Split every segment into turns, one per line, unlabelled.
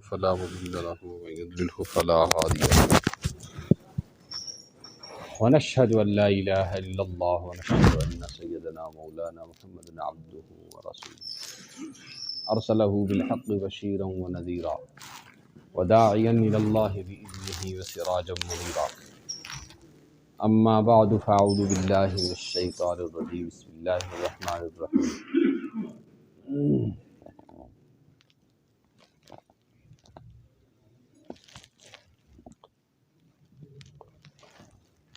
فلا مضل له ومن يضلله فلا هادي له ونشهد أن لا إله إلا الله ونشهد أن سيدنا مولانا محمد عبده ورسوله أرسله بالحق بشيرا ونذيرا وداعيا إلى الله بإذنه وسراجا منيرا أما بعد فأعوذ بالله من الشيطان الرجيم بسم الله الرحمن الرحيم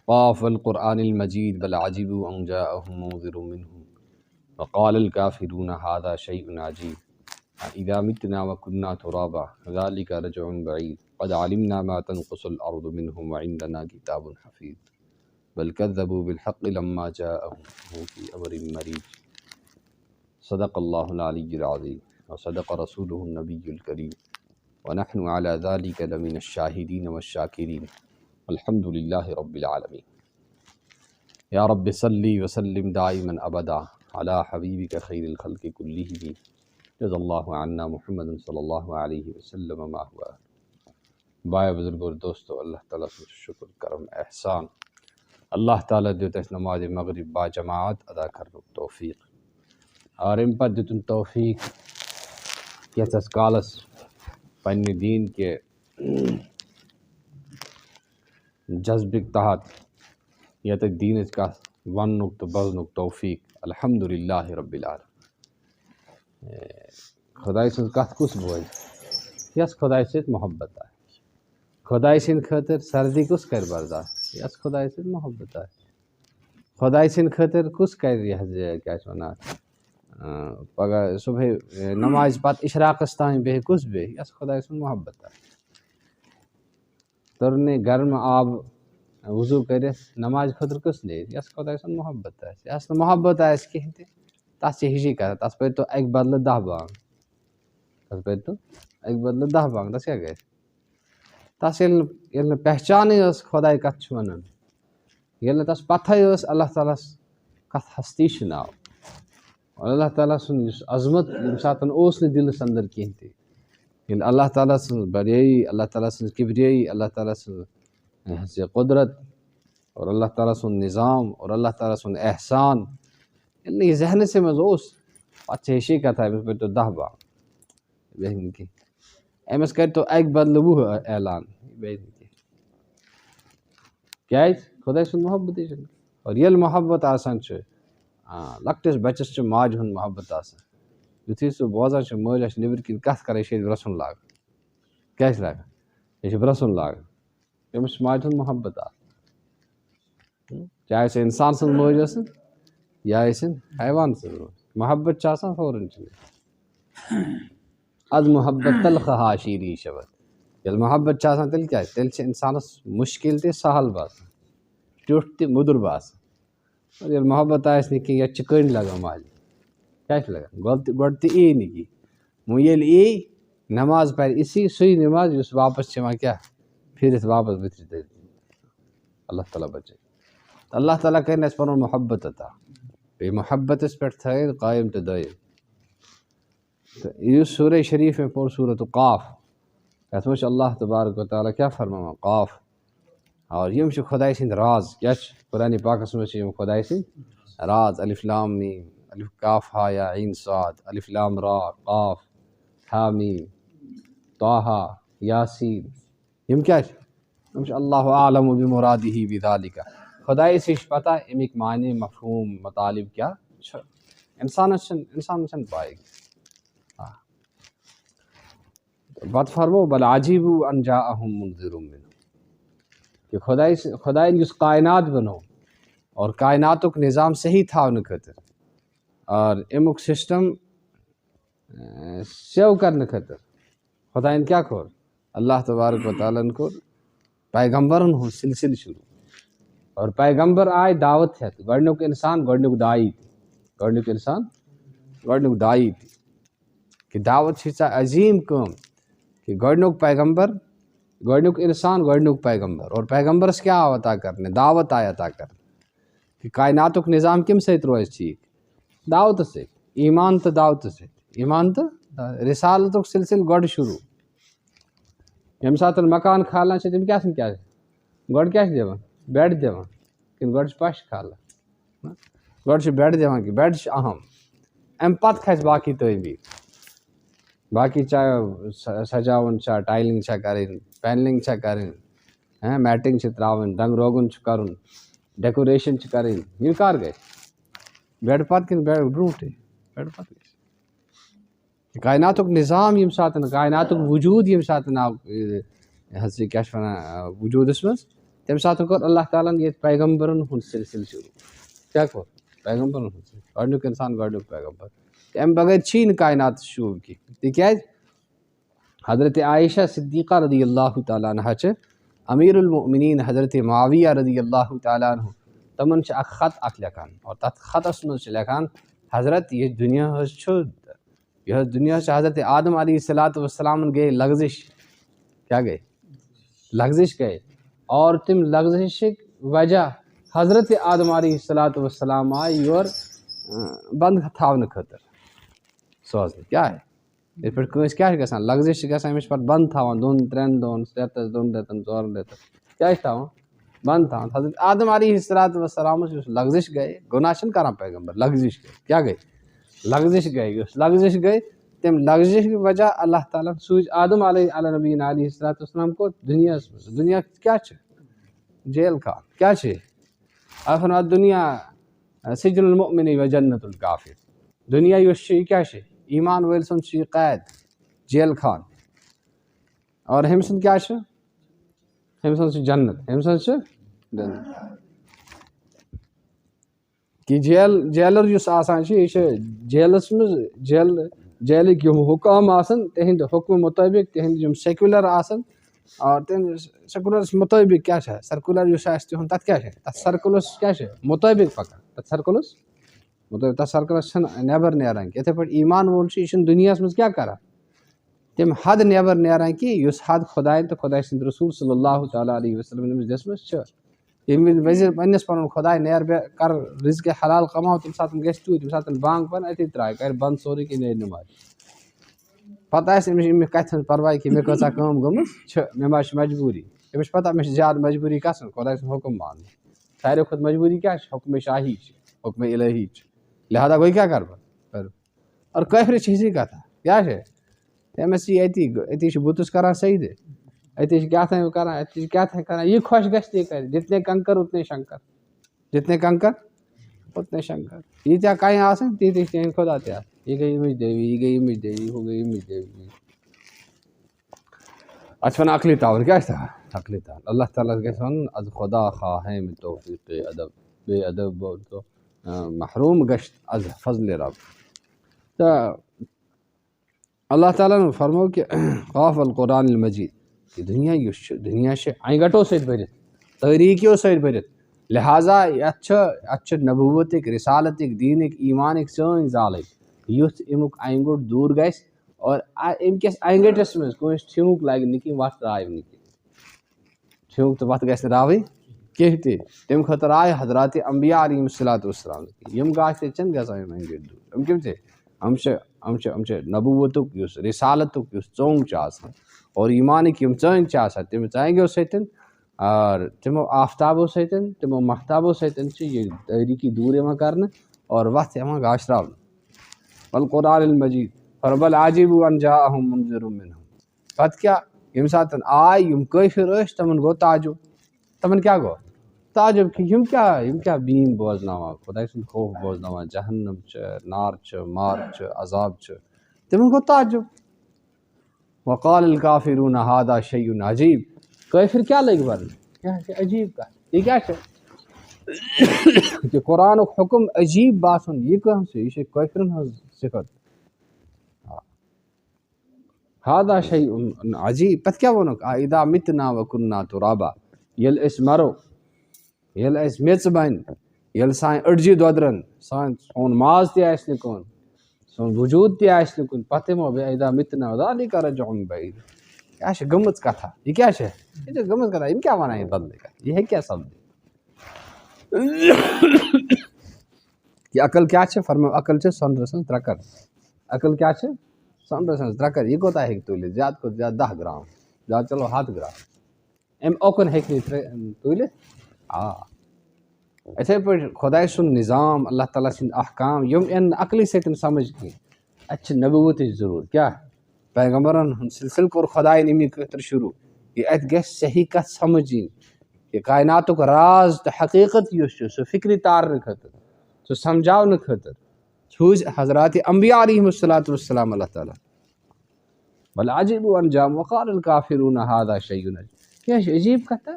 قاف القرآن المجيد بل عجبوا أن جاءهم منذر منهم وقال الكافرون هذا شيء عجيب إذا متنا وكنا ترابا ذلك رجع بعيد قد علمنا ما تنقص الأرض منهم وعندنا كتاب حفيظ بل كذبوا بالحق لما جاءهم وهم في أمر مريج صدق الله العلي العظيم وصدق رسوله النبي الكريم ونحن على ذلك لمن الشاهدين والشاكرين الحمد لله رب العالمين يا رب صلی وسلم دائما ابدا على حبیبک خیر الخلق کلہم جزا اللہ عنا محمد صلی اللہ علیہ وسلم ما ہوا. بائے بزرگ اور دوستو، اللہ تعالیٰ سے شکر کرم احسان اللہ تعالیٰ دیت اس نماز مغرب با جماعت ادا کرنک توفیق اور ام پتہ دیتن توفیق کیسس کالس پنہ دین کے جذبک تحت یت دین کا ونک تو بزنک توفیق الحمدللہ رب العالمین. خدائی سن کت کس بوز یس خدائی سۭتۍ محبت آئے، خدائی سند خاطر سردی کس کر برداشت یس خدائی سۭتۍ محبت آئے، خدائی سند خاطر کس کر یہ کیا ونان پگہ صبح نماز پتہ اشراقس تان بہ کس بہ یس خدائی سن محبت آئے. ترنے گرم آب وضو کرت نماز خطر کس لے یس خدائی سن محبت آئے. یس محبت آئے کہین تہ تس ہشی کر تس پہ تو اک بدلہ 10 بانگ، تس پہ تو اک بدلہ 10 بانگ. تس کیا گئے تس یل پہچانے اس خدائی کت ونان، یل تس پتہ اللہ تعالیٰ کت ہستی ناو اور اللہ تعالیٰ سن عظمت یم سات اس دلس اندر کہین تہ یل اللہ تعالیٰ سن بریائی، اللہ تعالیٰ سن کبریائی، اللہ تعالیٰ سن قدرت اور اللہ تعالیٰ سن نظام اور اللہ تعالیٰ سن احسان یہ ذہن سے مز پتہ ہشی کتھ امس پہ تو 10 بانگ کی امس کر تو اک بدلہ 20 اعلان کیاز خدائی سن محبت اور یل محبت آسان لکٹس بچس چھ ماج ہند محبت آسان یتھے سہ بوزان ماج آس نبر کن کت کر یہ برسن لاگ کیا لاگان یہ برسن لاگ امس ماج ہند محبت آ چاہے سہ انسان سن ماج ٲسِن یا ٲسِن حیوان سن محبت آسان فوراً از محبت تلخہا شیریں شود. یل محبت آسان تیل کیا تیل انسانس مشکل تہ سہل باسان ٹیوٹھ تہ مدر باسان. اور یل محبت آس نہ کینٛہہ یتھ کنڈ لگان مالہِ کیا لگان گۄڈٕ تہ ای نہٕ کینٛہہ وۄنۍ ییٚلہِ ای نماز پرِ اسی سُے نماز یُس واپس چھِ یِوان کیٛاہ پھرِتھ واپس ؤتھِتھ اللہ تعالیٰ بچٲے. اللہ تعالیٰ کرِ اَسہِ پنُن محبت عطا بیٚیہِ محبتس پٮ۪ٹھ تھٲیِتھ قٲیِم تہٕ دٲیِم. تہٕ یُس سورہ شریف میں پوٚر سورۃ قاف یتھ منٛز چھُ اللہ تبارک و تعالیٰ کیٛاہ فرماوان قاف اور یم چھِ خداے سٕنٛدۍ راز. کیٛاہ چھِ قرآنِ پاکس منٛز چھِ یم خداے سٕنٛدۍ راز الف لام میم الف کاف ہا یا عین صاد الف لام را قاف ہا میم طٰہٰ یاسین. یم کیا چھِ یم چھِ اللہ اعلم بمرادہ بذالک خدایس چھِ پتہ امیک معنی مفہوم مطالب کیا چھِ انسانس چھنہٕ پاے. پتہٕ فرمو بل عجیبوا ان جاءہم منذر منہم کہ خداین یُس کائنات بنو اور کائناتک نظام صحیح تھاونہٕ خٲطرٕ اور امیُک سسٹم سیو کرنہٕ خٲطرٕ خداین کیا کوٚر اللہ تبارک و تعالیٰ ہن کوٚر پیغمبرن ہُنٛد سلسلہٕ شروع اور پیغمبر آے دعوت ہیتھ. گۄڈنیُک انسان گۄڈنیُک داعی تہِ گۄڈنیُک انسان گۄڈنیُک داعی تہِ کہ دعوت چھِ ژےٚ عظیٖم کٲم کہ گۄڈنیُک پیغمبر گۄڈنیُک انسان گۄڈنیُک پیغمبر اور پیغمبرس کیا آو عطا کرنہٕ دعوت آے عطا کرنہٕ کہ کائناتُک نظام کمہِ سۭتۍ روزِ ٹھیٖک دعوتہٕ سۭتۍ ایمان تہٕ دعوتہٕ سۭتۍ ایمان تہٕ رسالتُک سلسلہٕ گۄڈٕ شروع ییٚمہِ ساتہٕ مکان کھالان چھِ تِم کیٛاہ چھِ کیٛاہ گۄڈٕ کیٛاہ چھِ دِوان بیٚڈ دِوان کِنہٕ گۄڈٕ چھِ پَش کھالان گۄڈٕ چھِ بیٚڈ دِوان کہِ بیٚڈ چھِ اہم اَمہِ پَتہٕ کھسہِ باقٕے تعمیٖر باقٕے چاہے سجاوُن چھا ٹایلِنٛگ چھا کَرٕنۍ پینلِنٛگ چھا کَرٕنۍ میٹِنٛگ چھِ ترٛاوٕنۍ رنٛگ روگُن چھُ کَرُن ڈیکوریشن چھِ کَرٕنۍ یہِ کر گژھِ بیٚڈ پَتہٕ کِنہٕ بیٚڈ برونٛٹھٕے بیٚڈ پَتہٕ گژھِ کایناتُک نِظام ییٚمہِ ساتہٕ کایناتُک وجوٗد ییٚمہِ ساتہٕ آو یہِ حظ یہِ کیٛاہ چھِ وَنان وجوٗدَس منٛز تَمہِ ساتہٕ کوٚر اللہ تعالیٰ ہَن ییٚتہِ پیغمبرن ہُنٛد سِلسِلہٕ شروٗع کیٛاہ کوٚر پیغمبرن ہُنٛد سِلسِلہٕ گۄڈٕنیُک اِنسان گۄڈٕنیُک پیغمبر تہٕ اَمہِ بغٲر چھی نہٕ کایناتَس شوٗب کینٛہہ تِکیٛازِ حضرت عایشہ صدیقہ رضی اللہ تعالیٰ عنہ چھِ امیٖر المؤمنیٖن حضرت معاویہ رضی اللہ تعالیٰ عنہ تِمن چھِ اکھ خط اکھ لیکھان اور تَتھ خطس منٛز چھِ لیکھان حضرت یہِ دُنیا حظ چھُ یہِ حظ دُنیا چھِ حضرت آدم علیہ الصلاۃ والسلامن گٔے لغزش کیٛاہ گٔے لغزش گٔے اور تِم لغزشٕکۍ وجہ حضرت آدم علیہ الصلاۃ والسلام آے یور بنٛد تھاونہٕ خٲطرٕ سوزنہٕ کیٛاہ یِتھ پٲٹھۍ کٲنٛسہِ کیٛاہ چھِ گژھان لغزش چھِ گژھان أمِس چھِ پَتہٕ بنٛد تھاوان 2-3 دۄہَن رٮ۪تَس 2 رٮ۪تَن 4 رٮ۪تَن کیٛازِ چھِ تھاوان بنٛد تھاوان حضرت آدم علیہ الصلاۃ والسلامَس یُس لغزش گٔے گۄناہ چھِنہٕ کَران پیغمبر لغزش گٔے کیٛاہ گٔے لغزش گٔے یُس لغزش گٔے تَمہِ لغزشٕکۍ وجہ اللہ تعالیٰ ہَن سوٗزۍ آدم علیہ نبیٖنَ علیہ الصلاۃ والسلام کوٚت دُنیاہَس منٛز دُنیا کیٛاہ چھِ جیل خان کیٛاہ چھِ آخر دُنیا سجن المؤمن و جنت الکافر دُنیا یُس چھُ یہِ کیٛاہ چھِ ایٖمان وٲلۍ سُنٛد چھُ یہِ قید جیل خان اور ہُمہِ سُنٛد کیٛاہ چھُ ہُمہِ سُنٛد چھُ جنت ہُمہِ سُنٛد چھُ جنت کہِ جیلر یُس آسان چھُ یہِ چھُ جیلس منٛز جیلٕکۍ یِم حُکام آسان تِہنٛدِ حُکمہٕ مُطٲبِق تِہنٛدۍ یِم سیکیوٗلر آسان اور تِہنٛدِ سیکوٗلرس مُطٲبِق کیٛاہ چھِ سرکوٗلر یُس آسہِ تِہُنٛد تَتھ کیٛاہ چھِ تَتھ سرکوٗلس کیٛاہ چھِ مُطٲبِق پَکان تَتھ سرکوٗلس مطلب تَتھ سرکوٗلس چھِنہٕ نٮ۪بر نیران کینٛہہ یِتھٕے پٲٹھۍ ایٖمان وول چھُ یہِ چھُنہٕ دُنیاہَس منٛز کیٛاہ کران تِم حد نٮ۪بر نیران کہِ یُس حد خۄدایَن تہٕ خۄداے سٕنٛدِ رسوٗل صلی اللہ تعالیٰ علیہ وسلم أمِس دِژمٕژ چھِ ییٚمہِ وِزِ وزِ پنٕنِس پَنُن خۄداے نیر کر رِزقِ حلال کماو تَمہِ ساتہٕ گژھِ توٗرۍ ییٚمہِ ساتہٕ بانٛگ پَرِ أتی ترٛایہِ کَرِ بنٛد سورُے کینٛہہ نیرِ نٮ۪مازِ پتہٕ آسہِ أمِس اَمہِ کَتھِ ہٕنٛز پرواے کہِ مےٚ کۭژاہ کٲم گٔمٕژ چھِ مےٚ ما چھِ مجبوٗری أمِس چھِ پتہ مےٚ چھِ زیادٕ مجبوٗری کَسٕنۍ خۄداے سُنٛد حُکُم مانُن ساروی کھۄتہٕ مجبوٗری کیٛاہ چھِ حُکمِ شاہی چھِ حُکمِ الہی چھِ لہٰذا گوٚو کیٛاہ کَرٕ بہٕ اور کٲفرِس چھِ ہِشی کَتھا کیٛاہ چھِ تٔمِس یی أتی چھِ بُتَس کَران سجدٕ أتی چھِ کیٛاہ تام کَران أتی چھِ کیٛاہ تام کَران یہِ خۄش گژھِ تی کَرِ جتنے کنکر اتنے شنکر جتنے کنکر اتنے شنکر ییٖتیٛاہ کَنہِ آسان تیٖتیٛاہ چھِ تِہِنٛدۍ خۄدا تہِ آسان یہِ گٔے ییٚمِچ دیوی یہِ گٔے ییٚمِچ دیوی ہُہ گٔے ییٚمِچ دیوی اَتھ چھِ وَنان عقلہِ تاوَن کیٛاہ چھِ تھاوان عقلہِ تاوَن اللہ تعالیٰ ہَس گژھِ وَنُن اَدٕ خۄدا خواہ میں توفیٖق ادب بے ادب محروٗم گژھِ از فضلِ رب تہٕ اللہ تعالیٰ ہَن فرموو کہِ قاف القرآن المجیٖد کہِ دُنیا یُس چھُ دُنیا چھِ اَنہِ گَٹو سۭتۍ بٔرِتھ تٲریٖکیو سۭتۍ بٔرِتھ لہٰذا اَتھ چھِ نبوٗوَتٕکۍ رِسالتٕکۍ دیٖنٕکۍ ایٖمانٕکۍ سٲنۍ زالٕکۍ یُتھ اَمیُک اَنہِ گوٚٹ دوٗر گژھِ اور اَمہِ کِس اَنہِ گٔٹِس منٛز کٲنٛسہِ ٹھیوٗنٛک لگہِ نہٕ کینٛہہ وَتھ راوِ نہٕ کینٛہہ ٹھیوٗنٛک تہٕ وَتھ گژھِ نہٕ راوٕنۍ کینٛہہ تہِ تَمہِ خٲطرٕ آے حضراتِ اَمبیا علیہِم الصلاۃ والسلام یِم گاشہِ چھِنہٕ گژھان یِم اَنہِ گٔٹۍ دوٗر یِم کٔمۍ چھِ یِم چھِ نبوٗوَتُک یُس رِسالتُک یُس ژوٚنٛگ چھُ آسان اور ایٖمانٕکۍ یِم ژٲنٛگۍ چھِ آسان تِم ژانٛگیو سۭتۍ اور تِمو آفتابو سۭتۍ تِمو محتابو سۭتۍ چھِ یہِ تٲریٖکی دوٗر یِوان کرنہٕ اور وَتھ یِوان گاشراونہٕ والقرآن المجیٖد فربل عاجیٖبُ ان جاءہُم منذر منہم پتہٕ کیٛاہ ییٚمہِ ساتہٕ آے یِم کٲفِر ٲسۍ تِمن گوٚو تعجُب تِمن کیٛاہ گوٚو تعجُب کہِ یِم کیٛاہ بیٖن بوزناوان خۄداے سُنٛد خوف بوزناوان جہنم چھِ نار چھِ مار چھِ عذاب چھِ تِمن گوٚو تعجُب وقال الکافروٗنَ ہذا شیء عجیٖب کٲفِر کیٛاہ لٔگۍ وَننہِ یہِ چھِ عجیٖب کَتھ یہِ کیٛاہ چھِ کہِ قرآنُک حُکُم عجیٖب باسُن یہِ کٕہٕنٛز چھِ یہِ چھِ کٲفرَن ہٕنٛز صِفت ہذا شیء عجیٖب پَتہٕ کیٛاہ ووٚنُکھ اذا مِتنا وکننا تُرابا ییٚلہِ أسۍ مَرو ییٚلہِ اَسہِ میٚژ بَنہِ ییٚلہِ سانہِ أڈجہِ دۄدرَن سون ماز تہِ آسہِ نہٕ کُن سون وجوٗد تہِ آسہِ نہٕ کُنہِ پَتہٕ یِمو اذا مِتنا ذالِکَ رَجْعٌ بَعیٖد یہِ چھِ گٔمٕژ کَتھا یہِ کیٛاہ چھِ یہِ چھِ گٔمٕژ کَتھا یِم کیٛاہ وَنان یہِ بدلٕے کَتھ یہِ ہیٚکہِ کیٛاہ سَپدِتھ یہِ عقل کیٛاہ چھِ فرمٲو عقل چھِ سۄنرٕ سٕنٛز ترٛکَر عقل کیٛاہ چھِ سۄنرٕ سٕنٛز ترٛکَر یہِ کوتاہ ہیٚکہِ تُلِتھ زیادٕ کھۄتہٕ زیادٕ 10 گرٛام یا چلو ہتھ گرام اَمہِ اوکُن ہیٚکہِ نہٕ تُلِتھ یِتھَے پٲٹھۍ خۄداے سُنٛد نِظام اللہ تعالیٰ سٕنٛدۍ احکام یِم یِن نہٕ عقلہِ سۭتۍ سمجھ کینٛہہ اَتہِ چھِ نبوتٕچ ضروٗرت کیٛاہ پیغمبرن ہُنٛد سلسلہٕ کوٚر خۄدایَن اَمی خٲطرٕ شروٗع کہِ اَتہِ گژھِ صحیح کَتھ سمجھ یِنۍ کہِ کایناتُک راز تہٕ حقیٖقت یُس چھُ سُہ فِکرِ تارنہٕ خٲطرٕ سُہ سمجھاونہٕ خٲطرٕ سوٗزۍ حضراتِ انبیاء علیہم الصلاۃ والسلام اللہ تعالیٰ بل عجیبوا ان جاءہم وقال الکافرون ھذا شیء عجیب کیٛاہ چھِ عجیٖب کَتھا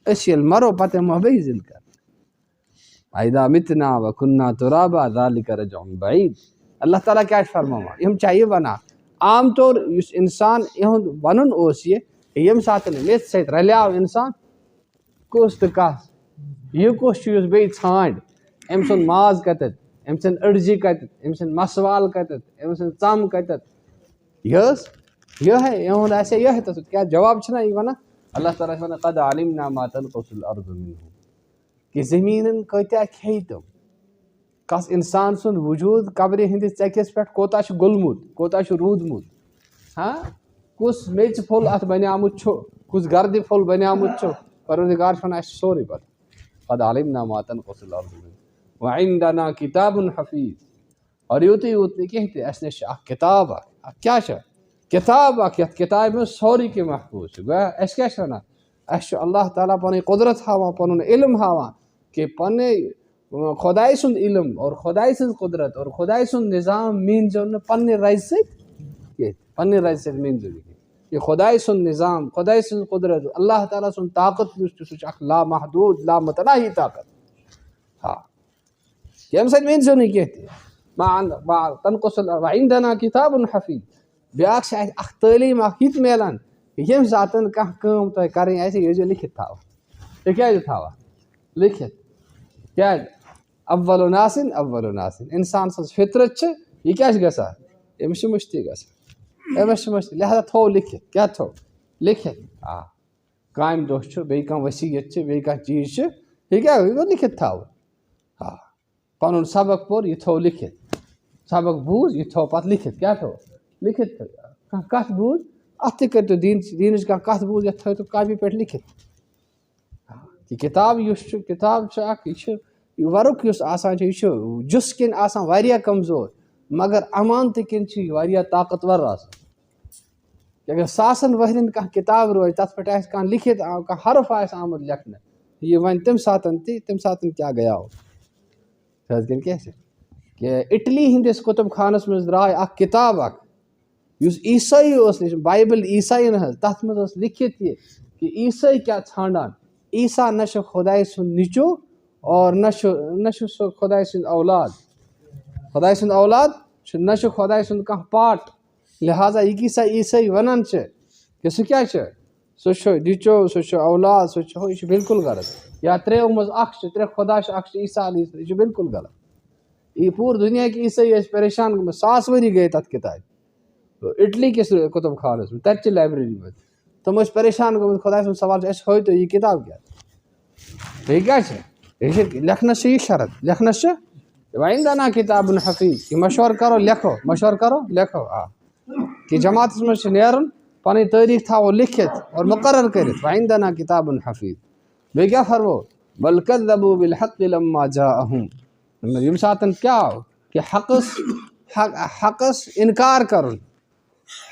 أسۍ ییٚلہِ مَرو پَتہٕ یِمو بیٚیہِ زِندٕ کَرنہٕ اذا مِتنا وکنا ترابا ذلک رجع بعید اللہ تعالیٰ کیٛاہ چھُ فرماوان یِم چھا یہِ وَنان عام طور یُس اِنسان یِہُنٛد وَنُن اوس یہِ ییٚمہِ ساتہٕ میٚژِ سۭتۍ رلیو اِنسان کُس تہٕ کَس یہِ کُس چھُ یُس بیٚیہِ ژھانٛڈِ أمۍ سُنٛد ماز کَتٮ۪تھ أمۍ سٕنٛدۍ أڈجہِ کَتٮ۪تھ أمۍ سٕنٛدۍ مَسوال کَتٮ۪تھ أمۍ سٕنٛز ژَم کَتٮ۪تھ یہِ ٲس یِہوٚے یِہُنٛد آسہِ ہا یِہوٚے تَتھ کیٛاہ جواب چھُنہ یہِ وَنان اللہ تعالیٰ چھُ وَنان قد علمنا ما تنقص الارض منہم کہِ زٔمیٖنَن کۭتیاہ کھیٚیہِ تِم کَس اِنسان سُنٛد وجوٗد قبرِ ہِنٛدِس ژَکِس پٮ۪ٹھ کوتاہ چھُ گوٚلمُت کوتاہ چھُ روٗدمُت کُس میٚژِ پھوٚل اَتھ بَنیومُت چھُ کُس گردِ پھوٚل بَنیومُت چھُ پروردگار چھُ وَنان اَسہِ چھُ سورُے پَتہ قد علمنا ما تنقص الارض منہم وعندنا کتاب حفیظ اور یوٗتٕے یوت نہٕ کینٛہہ تہِ اَسہِ نِش چھِ اَکھ کِتاب اَکھ کیٛاہ چھِ کِتاب اَکھ یَتھ کِتابہِ منٛز سورُے کینٛہہ محفوٗظ چھُ گویا أسۍ کیٛاہ چھِ وَنان اَسہِ چھُ اللہ تعالیٰ پَنٕنۍ قۄدرت ہاوان پَنُن علم ہاوان کہِ پَنٕنۍ خۄداے سُنٛد علم اور خۄداے سٕنٛز قۄدرت اور خۄداے سُنٛد نِظام میٖنزیو نہٕ پنٛنہِ رَزِ سۭتۍ کینٛہہ پنٛنہِ رَزِ سۭتۍ میٖنزیو نہٕ کینٛہہ یہِ خۄداے سُنٛد نِظام خۄداے سٕنٛز قۄدرت اللہ تعالیٰ سُنٛد طاقت یُس چھُ سُہ چھُ اَکھ لامحدوٗد لامتناہی طاقت ییٚمہِ سۭتۍ میٖنزیو نہٕ کینٛہہ تہِ تنقص وعندنا کتاب حفیظ بیٛاکھ چھِ اَسہِ اَکھ تعلیٖم اَکھ یہِ تہِ میلان ییٚمہِ ساتہٕ کانٛہہ کٲم تۄہہِ کَرٕنۍ آسہِ یہِ ٲسۍزیو لیکھِتھ تھاوان تُہۍ کیٛازِ تھاوان لیکھِتھ کیٛازِ اول ناسِن اول ناسِن اِنسان سٕنٛز فطرت چھِ یہِ کیٛاہ چھِ گژھان أمِس چھِ مٔشتٕے گژھان أمِس چھِ مٔشتٕے لہذا تھوٚو لیکھِتھ کیٛاہ تھوٚو لیکھِتھ کامہِ دۄہ چھُ بیٚیہِ کانٛہہ ؤصیت چھِ بیٚیہِ کانٛہہ چیٖز چھُ یہِ کیٛاہ یہِ گوٚو لیکھِتھ تھاوُن پَنُن سبق پوٚر یہِ تھوٚو لیکھِتھ سبق بوٗز یہِ تھوٚو پَتہٕ لیکھِتھ کیٛاہ تھوٚو لیکھِتھ کانٛہہ کَتھ بوٗز اَتھ تہِ کٔرۍتو دیٖنٕچ کانٛہہ کَتھ بوٗز یَتھ تھٲیتو کاپی پٮ۪ٹھ لیکھِتھ یہِ کِتاب یُس چھُ کِتاب چھِ اَکھ یہِ چھُ یہِ وَرُق یُس آسان چھُ یہِ چھُ جُس کِنۍ آسان واریاہ کمزور مگر اَمانتہٕ کِنۍ چھِ یہِ واریاہ طاقتور آسان اگر ساسَن ؤہرٮ۪ن کانٛہہ کِتاب روزِ تَتھ پٮ۪ٹھ آسہِ کانٛہہ لیکھِتھ کانٛہہ حرف آسہِ آمُت لیکھنہٕ یہِ وَنہِ تَمہِ ساتہٕ تہِ تَمہِ ساتہٕ کیٛاہ گٔیاو حظ کِنہٕ کیٛاہ چھِ کہِ اِٹلی ہِنٛدِس کُتُب خانَس منٛز درٛاے اَکھ کِتاب اَکھ یُس عیٖسٲیی اوس لیٚچھمُت بایبل عیٖسایَن ہٕنٛز تَتھ منٛز ٲس لیکھِتھ یہِ کہِ عیٖسٲے کیٛاہ ژھانٛڈان عیٖسا نہ چھُ خۄداے سُنٛد نیٚچوٗ اور نہ چھُ سُہ خۄداے سٕنٛز اولاد خۄداے سُنٛد اولاد چھُ نہ چھُ خۄداے سُنٛد کانٛہہ پاٹ لہٰذا یہِ کیٛاہ سا عیٖسٲے وَنان چھِ کہِ سُہ کیٛاہ چھُ سُہ چھُ نیٚچوٗ سُہ چھُ اولاد سُہ چھُ ہُہ یہِ چھُ بِلکُل غلط یا ترٛیٚیو منٛز اَکھ چھُ ترٛےٚ خۄدا چھِ اَکھ چھُ عیٖسا علیہ السلام یہِ چھُ بِلکُل غلط یہِ پوٗرٕ دُنیاہٕکۍ عیٖسٲیی ٲسۍ پریشان گٔمٕتۍ 1000 ؤری گٔے تَتھ کِتابہِ اِٹلی کِس کُتُب خانَس منٛز تَتہِ چہِ لایبرٔری منٛز تِم ٲسۍ پریشان گٔمٕتۍ خۄداے سُنٛد سوال چھُ اَسہِ ہٲیتو یہِ کِتاب کیٛاہ بیٚیہِ کیٛاہ چھِ یہِ چھِ لیکھنَس چھِ یہِ شرط لیکھنَس چھِ وعندنا کتاب حفیظ کہِ مشورٕ کَرو لیکھو مشورٕ کَرو لیکھو کہِ جماعتَس منٛز چھِ نیرُن پَنٕنۍ تٲریٖخ تھاوو لیکھِتھ اور مُقرر کٔرِتھ وعندنا کتاب حفیظ بیٚیہِ کیٛاہ فرمو بل کذبوا بالحق لما جاءهم ییٚمہِ ساتہٕ کیٛاہ آو کہِ حقس اِنکار کَرُن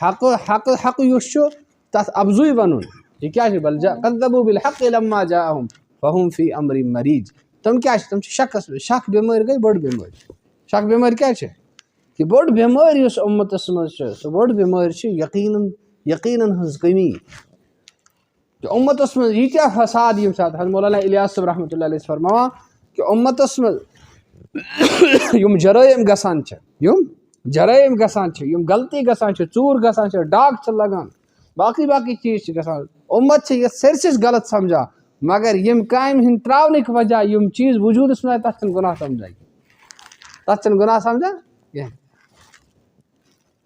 حق یُس چھُ تَتھ اَفضُے وَنُن یہِ کیٛاہ چھُ بل کذبوا بالحق لما جاءهم فهم في امر مریٖض تِم کیٛاہ چھِ تِم چھِ شکَس منٛز شک بٮ۪مٲرۍ گٔے بٔڑ بٮ۪مٲرۍ شک بٮ۪مٲرۍ کیٛاہ چھِ کہِ بٔڑ بٮ۪مٲرۍ یُس اُمتَس منٛز چھِ سُہ بٔڑ بٮ۪مٲرۍ چھِ یقیٖنَن ہٕنٛز کٔمی کہِ اُمتَس منٛز ییٖتیاہ فساد ییٚمہِ ساتہٕ حضرت مولانا الیاس صٲب رحمتہ اللہ علیہ چھِ فرماوان کہِ اُمتَس منٛز یِم جرٲیِم گژھان چھِ یِم غلطی گژھان چھِ ژوٗر گژھان چھِ ڈاکھ چھِ لگان باقٕے چیٖز چھِ گژھان اُمت چھِ یَتھ سٲرسٕے غلط سَمجھان مگر ییٚمہِ کامہِ ہِنٛدۍ ترٛاونٕکۍ وجہ یِم چیٖز وجوٗدَس منٛز آے تَتھ چھِنہٕ گۄناہ سَمجھان کینٛہہ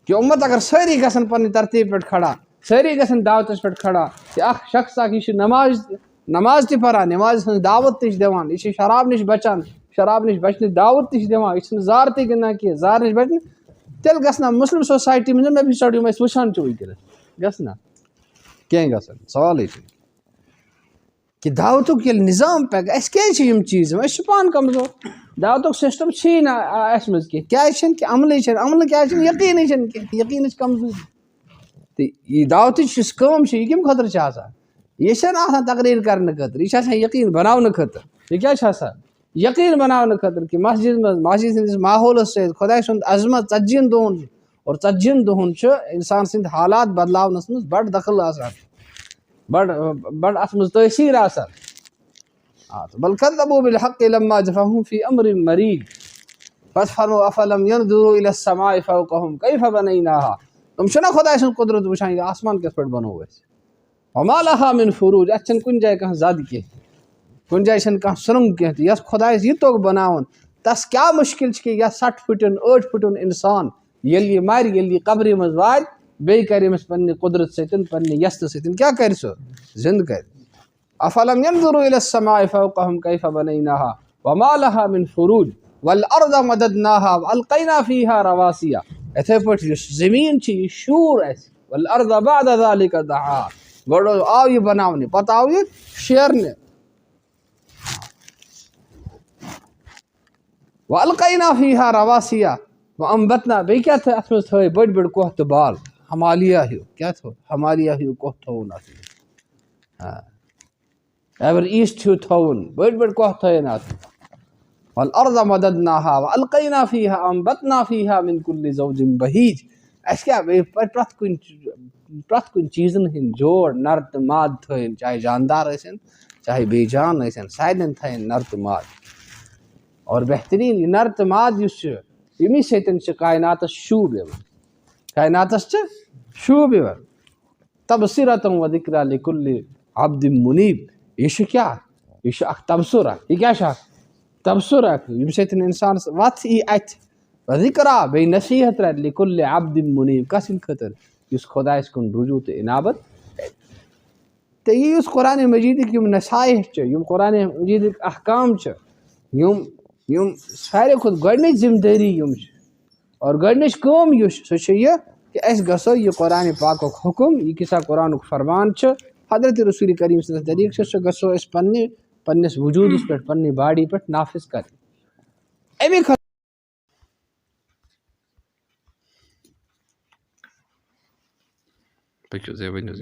کہِ اُمت اگر سٲری گژھن پَنٕنۍ ترتیٖب پٮ۪ٹھ کھڑا سٲری گژھن دعوتَس پٮ۪ٹھ کھڑا کہِ اَکھ شخص اَکھ یہِ چھُ نماز تہِ پَران نمازِ ہٕنٛز دعوت تہِ چھِ دِوان یہِ چھِ شراب نِش بَچان شراب نِش بَچنٕچ دعوت تہِ چھِ دِوان یہِ چھِنہٕ زار تہِ گِنٛدان کینٛہہ زار نِش بَچنہٕ تیٚلہِ گژھِ نا مُسلِم سوسایٹی منٛز ایپِسوڈ یِم أسۍ وٕچھان چھِ وٕنکیٚنَس گژھِ نا کینٛہہ گژھن سوالٕے چھُنہٕ کہ دعوتُک ییٚلہِ نظام پَکہِ اَسہِ کیٛازِ چھِ یِم چیٖز أسۍ چھِ پانہٕ کمزور دعوتُک سِسٹم چھُیی نہٕ اَسہِ منٛز کینٛہہ کیٛازِ چھِنہٕ کہِ عملٕے چھِنہٕ عملہٕ کیٛازِ چھِنہٕ یقیٖنٕے چھِنہٕ کینٛہہ یقیٖنٕچ کمزوٗری تہٕ یہِ دعوتٕچ یُس کٲم چھِ یہِ کَمہِ خٲطرٕ چھِ آسان یہِ چھَنہٕ آسان تقریٖر کرنہٕ خٲطرٕ یہِ چھِ آسان یقیٖن بناونہٕ خٲطرٕ یہِ کیٛاہ چھِ آسان یقیٖن بناونہٕ خٲطرٕ کہِ مسجد منٛز مسجد ہٕنٛدِس ماحولس سۭتۍ خۄداے سُنٛد عظمت 40 دۄہن اور 40 دۄہن چھُ اِنسان سٕنٛدۍ حالات بدلاونس منٛز بڑٕ دخل آسان بڑٕ اَتھ منٛز تٲثیٖر آسان بل كذبوا بالحق لما جاءهم في امر مريج پتہٕ فرمو افلم ينظروا الى السماء فوقهم كيف بنيناها تِم چھِنہ خۄداے سٕنٛز قدرت وٕچھان یہِ آسمان کِتھ پٲٹھۍ بنوو اَسہِ وما لها من فروج اَتھ چھَنہٕ کُنہِ جایہِ کانٛہہ زد کینٛہہ کُنہِ جایہِ چھَنہٕ کانٛہہ سرٛنٛگ کینٛہہ تہٕ یۄس خۄدایَس یہِ توٚگ بناوُن تس کیٛاہ مُشکِل چھِ کہِ یَتھ 60 پھٕٹن 8 پھٕٹن اِنسان ییٚلہِ یہِ مرِ ییٚلہِ یہِ قبرِ منٛز واتہِ بیٚیہِ کرِ أمِس پننہِ قدرت سۭتۍ پننہِ یَژتہٕ سۭتۍ کیٛاہ کرِ سُہ زِنٛدٕ کرِ افلم ينظروا الى السماء فوقهم كيف بنيناها وما لها من فروج والارض مددناها والقينا فيها رواسي اِتھے پٲٹھۍ یُس زٔمیٖن چھِ یہِ شوٗر اَسہِ والارض بعد ذلك دحاها گۄڈٕ آو یہِ بناونہٕ پتہٕ آو یہِ شیرنہٕ والقينا فيها رواسي وانبتنا بیٚیہِ کیٛاہ تھٲے اَتھ منٛز تھٲے بٔڑۍ بٔڑۍ کۄہ تہٕ بال ہمالیہ ہیوٗ کیٛاہ تھوٚو ہمالیہ ہیوٗ کۄہ تھووُن اَتھ منٛز ایور ایٖسٹ ہیوٗ تھووُن بٔڑۍ بٔڑۍ کۄہ تھٲیِن اَتھ والارض مددناها والقينا فيها وانبتنا فيها من كل زوج بهيج اَسہِ کیٛاہ بیٚیہِ پرٛٮ۪تھ کُنہِ چیٖزن ہٕنٛدۍ جوڑ نر تہٕ ماد تھٲیِن چاہے جاندار ٲسِن چاہے بیٚیہِ جان ٲسِن سارنٕے تھٲیِن نر تہٕ ماد اور بہتریٖن یہِ نر تہٕ ماد یُس چھُ ییٚمی سۭتۍ چھِ کایناتس شوٗب یِوان کایناتس چھِ شوٗب یِوان تبصرة وذکرى لكل عبد منیب یہِ چھُ کیٛاہ یہِ چھُ اکھ تبصُرٕ اکھ یہِ کیٛاہ چھُ اکھ تبصُرٕ اکھ ییٚمہِ سۭتۍ اِنسانس وتھ یی اَتھِ ذِکرا بیٚیہِ نصیٖحت رٹہِ لكل عبد منیب کس سٕنٛدِ خٲطرٕ یُس خۄدایس کُن رجوٗع تہٕ اِنابت تہٕ یہِ یُس قرآنِ مجیٖدٕکۍ یِم نصایح چھِ یِم قرآنِ مجیٖدٕکۍ احکام چھِ یِم ساروی کھۄتہٕ گۄڈنِچ ذمہٕ دٲری یِم چھِ اور گۄڈنِچ کٲم یُس سُہ چھِ یہِ کہِ أسۍ گژھو یہِ قرآنِ پاکُک حُکُم یہِ کیٛاہ قرآنُک فرمان چھُ حضرت رسول کریم سٕنٛدِس طریٖقہٕ چھُ سُہ گژھو أسۍ پننِس وجوٗدس پٮ۪ٹھ پننہِ باڈی پٮ۪ٹھ نافِظ کرٕنۍ اَمے خٲطرٕ پٔکِو ؤنِو